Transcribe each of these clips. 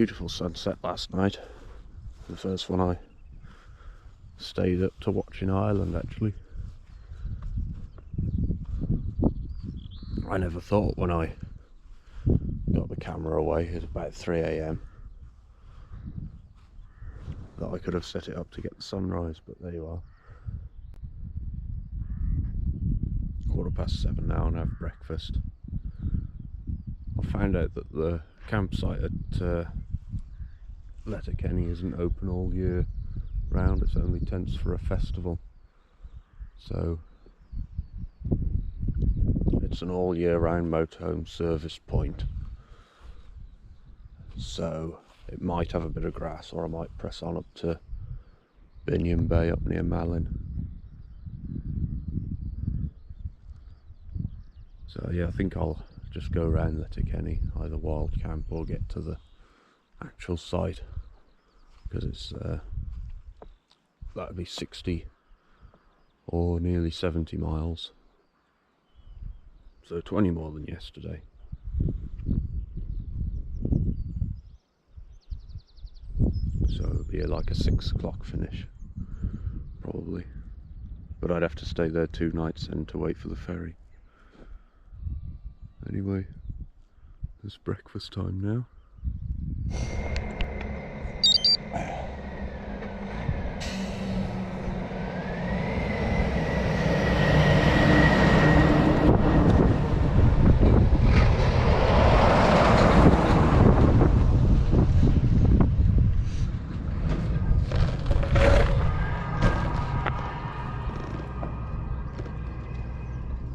Beautiful sunset last night. The first one I stayed up to watch in Ireland, actually. I never thought when I got the camera away, it was about 3 AM, that I could have set it up to get the sunrise, but there you are. 7:15 now and have breakfast. I found out that the campsite at Letterkenny isn't open all year round, it's only tents for a festival. So it's an all year round motorhome service point. So it might have a bit of grass, or I might press on up to Binion Bay up near Malin. So yeah, I think I'll just go around Letterkenny, either wild camp or get to the actual site, because it's that'd be 60 or nearly 70 miles, so 20 more than yesterday. So it'd be like a 6 o'clock finish probably, but I'd have to stay there 2 nights and to wait for the ferry. Anyway, it's breakfast time now.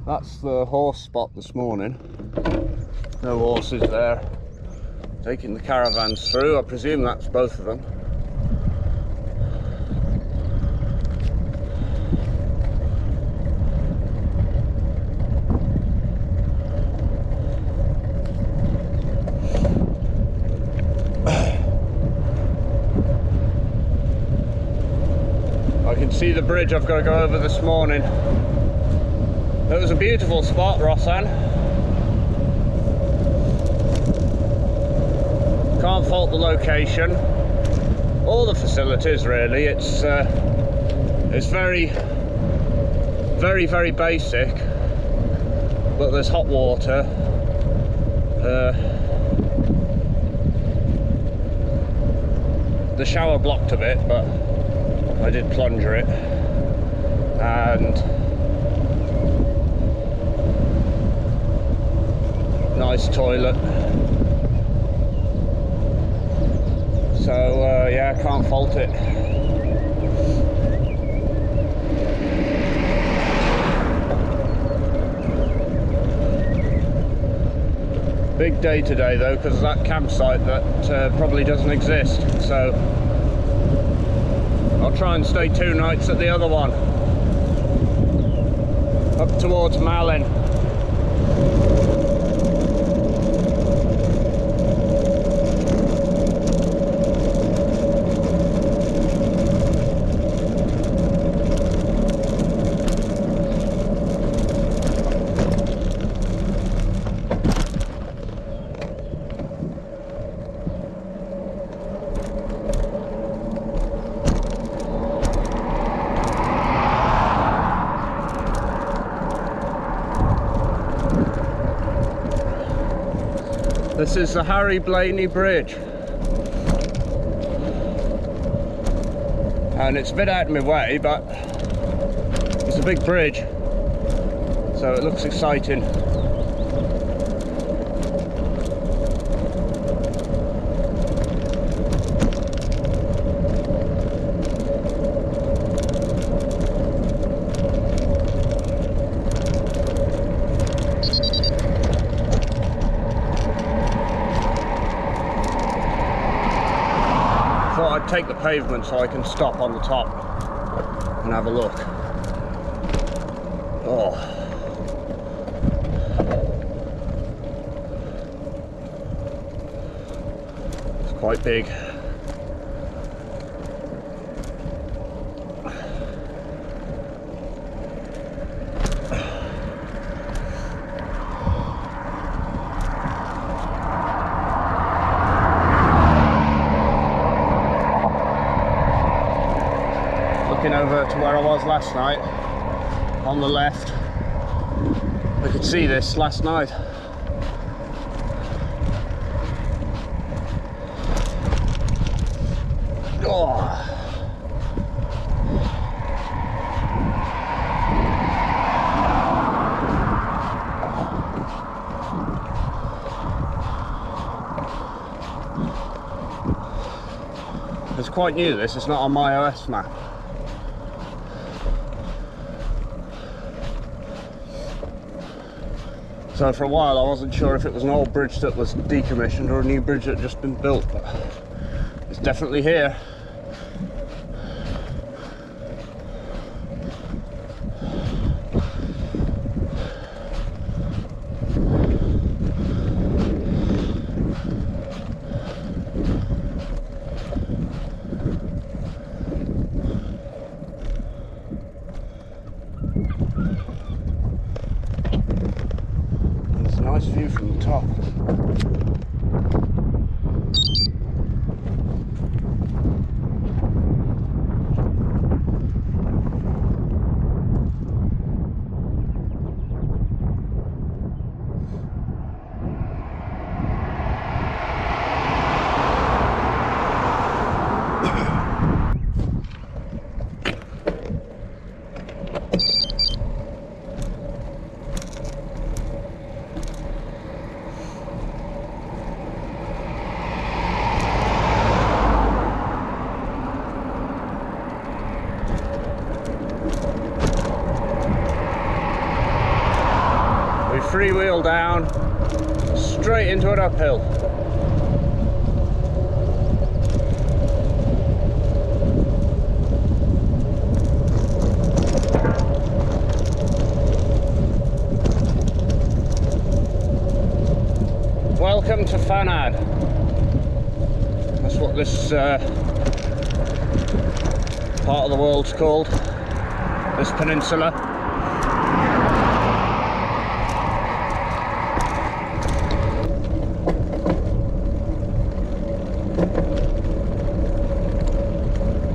That's the horse spot this morning. No horses there. Taking the caravans through. I presume that's both of them. I can see the bridge I've got to go over this morning. It was a beautiful spot, Rossan. Can't fault the location. All the facilities, really. It's very, very, very basic. But there's hot water. The shower blocked a bit, but I did plunger it. And nice toilet. So yeah, I can't fault it. Big day today though, because of that campsite that probably doesn't exist. So I'll try and stay 2 nights at the other one, up towards Malin. This is the Harry Blaney Bridge, and it's a bit out of my way, but it's a big bridge, so it looks exciting. I'd take the pavement so I can stop on the top and have a look. Oh, it's quite big. looking over to where I was last night, on the left. I could see this last night. Oh. It's quite new, this, it's not on my OS map. So for a while I wasn't sure if it was an old bridge that was decommissioned or a new bridge that had just been built, but it's definitely here. Nice view from the top. Freewheel down, straight into an uphill. Welcome to Fanad. That's what this part of the world's called, this peninsula.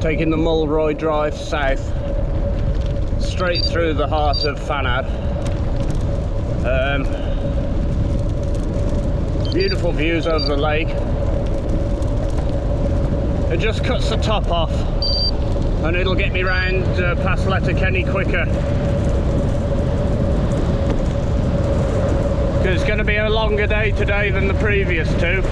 Taking the Mulroy Drive south, straight through the heart of Fanad. Beautiful views over the lake. It just cuts the top off and it'll get me round past Letterkenny quicker. Because it's going to be a longer day today than the previous two.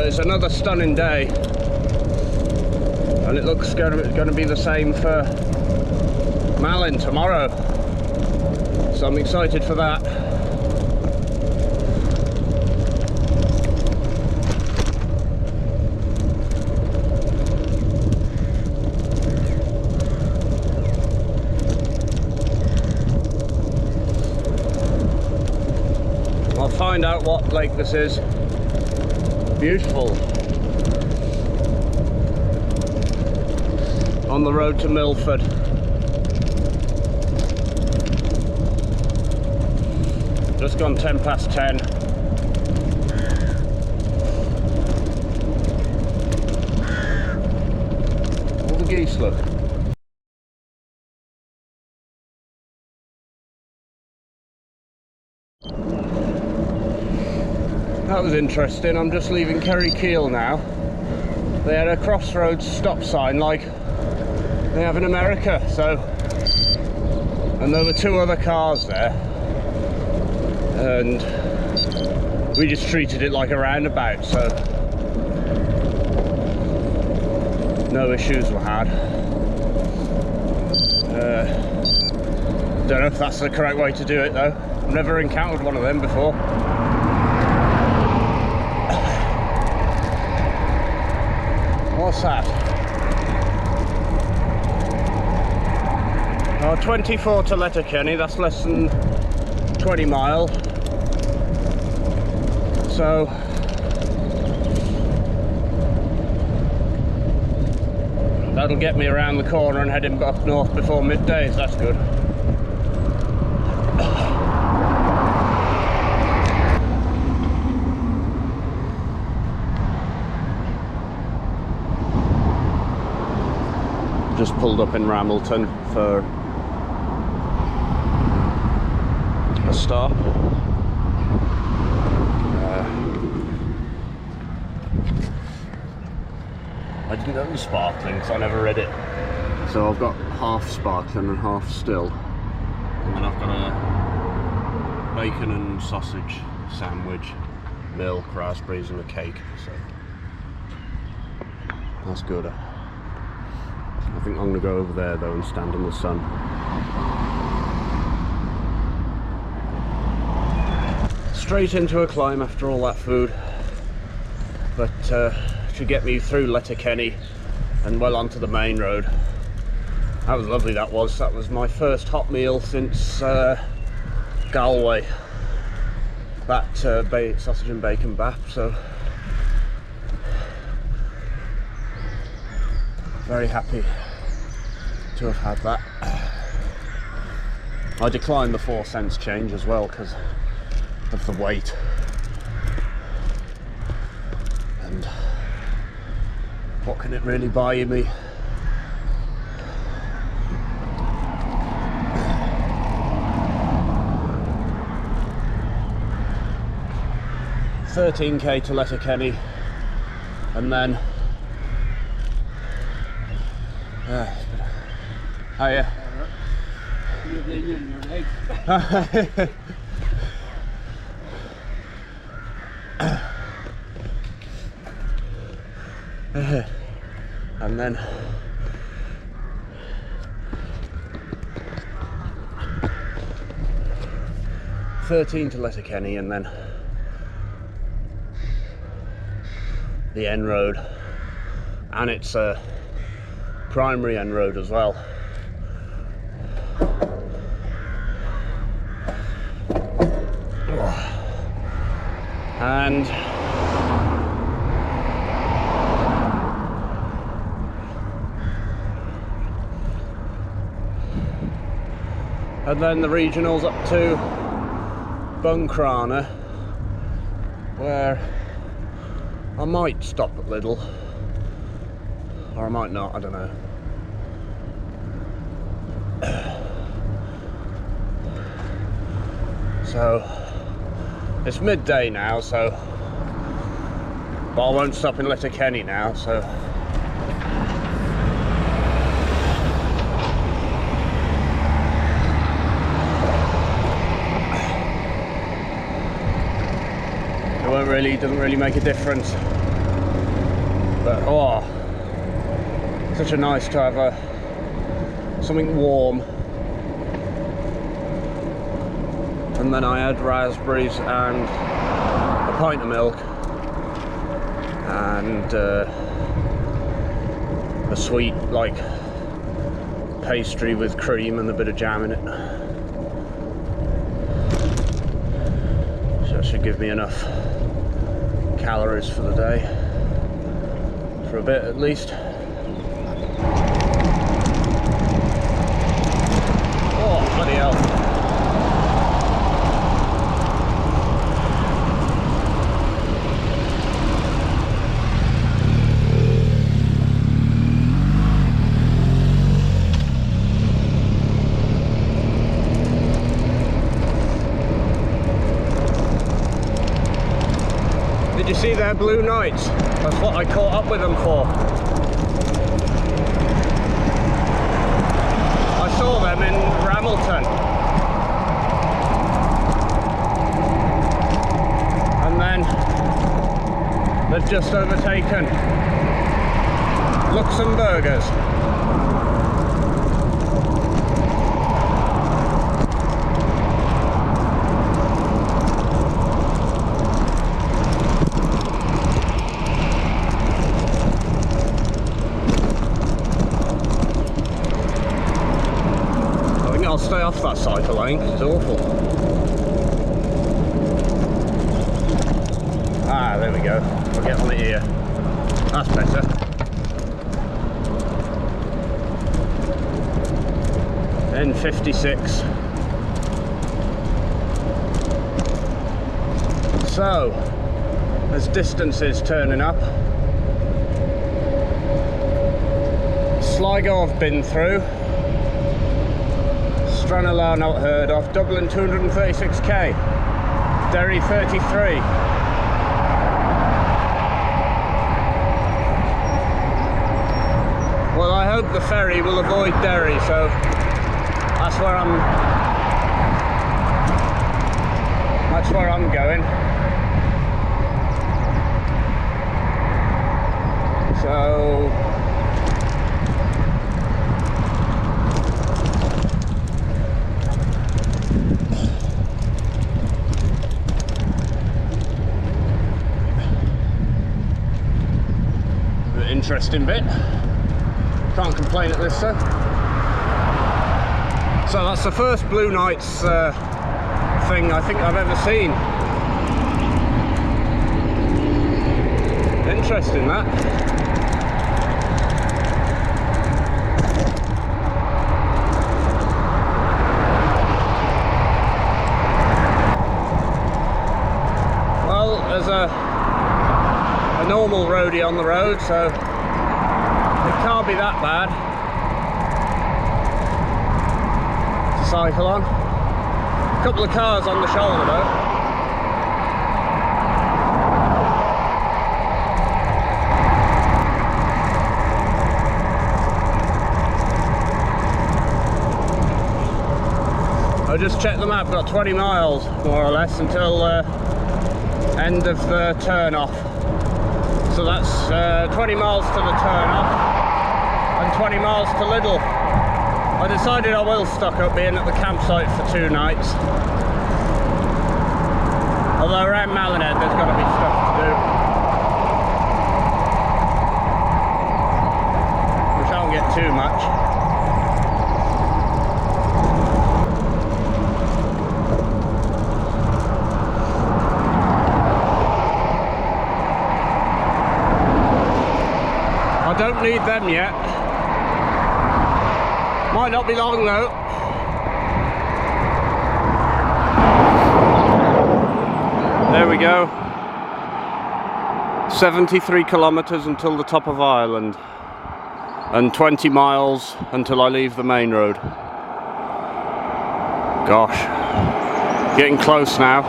It's another stunning day, and it looks going to be the same for Malin tomorrow, so I'm excited for that. I'll find out what lake this is. Beautiful. On the road to Milford. Just gone 10 past 10. All the geese look. That was interesting. I'm just leaving Kerry Keel now. They had a crossroads stop sign like they have in America, so, and there were two other cars there, and we just treated it like a roundabout, so no issues were had. Don't know if that's the correct way to do it though. I've never encountered one of them before. What's that? Oh, 24 to Letterkenny, that's less than 20 mile. So that'll get me around the corner and heading up north before midday, so that's good. Just pulled up in Ramilton for a stop. I didn't know it was sparkling because I never read it. So I've got half sparkling and half still. And then I've got a bacon and sausage sandwich, milk, raspberries and a cake. So that's good. I think I'm going to go over there though and stand in the sun. Straight into a climb after all that food. But should get me through Letterkenny and well onto the main road. That was lovely, that was. That was my first hot meal since Galway. That sausage and bacon bap, so very happy to have had that. I declined the 4 cents change as well because of the weight. And what can it really buy me? $13k to Letterkenny, and then oh yeah. And then $13 to Letterkenny, and then the N road, and it's a primary N road as well. And then the regionals up to Buncrana, where I might stop at Lidl, or I might not, I don't know. So it's midday now, so but I won't stop in Letterkenny now, so doesn't really make a difference. But oh, such a nice to have something warm. And then I had raspberries and a pint of milk and a sweet like pastry with cream and a bit of jam in it. So that should give me enough calories for the day, for a bit at least. Oh, bloody hell. Did you see their blue nights? That's what I caught up with them for. I saw them in Ramilton. And then they've just overtaken Luxembourgers. stay off that cycle lane, 'cause it's awful. Ah, there we go. I'll get on it here. That's better. N56. So, there's distances turning up. Sligo I've been through. Stranraer not heard of. Dublin 236k. Derry 33. Well, I hope the ferry will avoid Derry, so that's where I'm going. So interesting bit. Can't complain at this, sir. So that's the first Blue Nights thing I think I've ever seen. Interesting, that. Well, there's a normal roadie on the road, so it can't be that bad to cycle on. A couple of cars on the shoulder though. I just checked the map, got 20 miles more or less until end of the turn off. So that's 20 miles to the turn off and 20 miles to Lidl. I decided I will stock up being at the campsite for 2 nights. Although around Malin Head there's got to be stuff to do. We shan't get too much. I don't need them yet. Might not be long though. There we go. 73 kilometres until the top of Ireland. And 20 miles until I leave the main road. Gosh. Getting close now.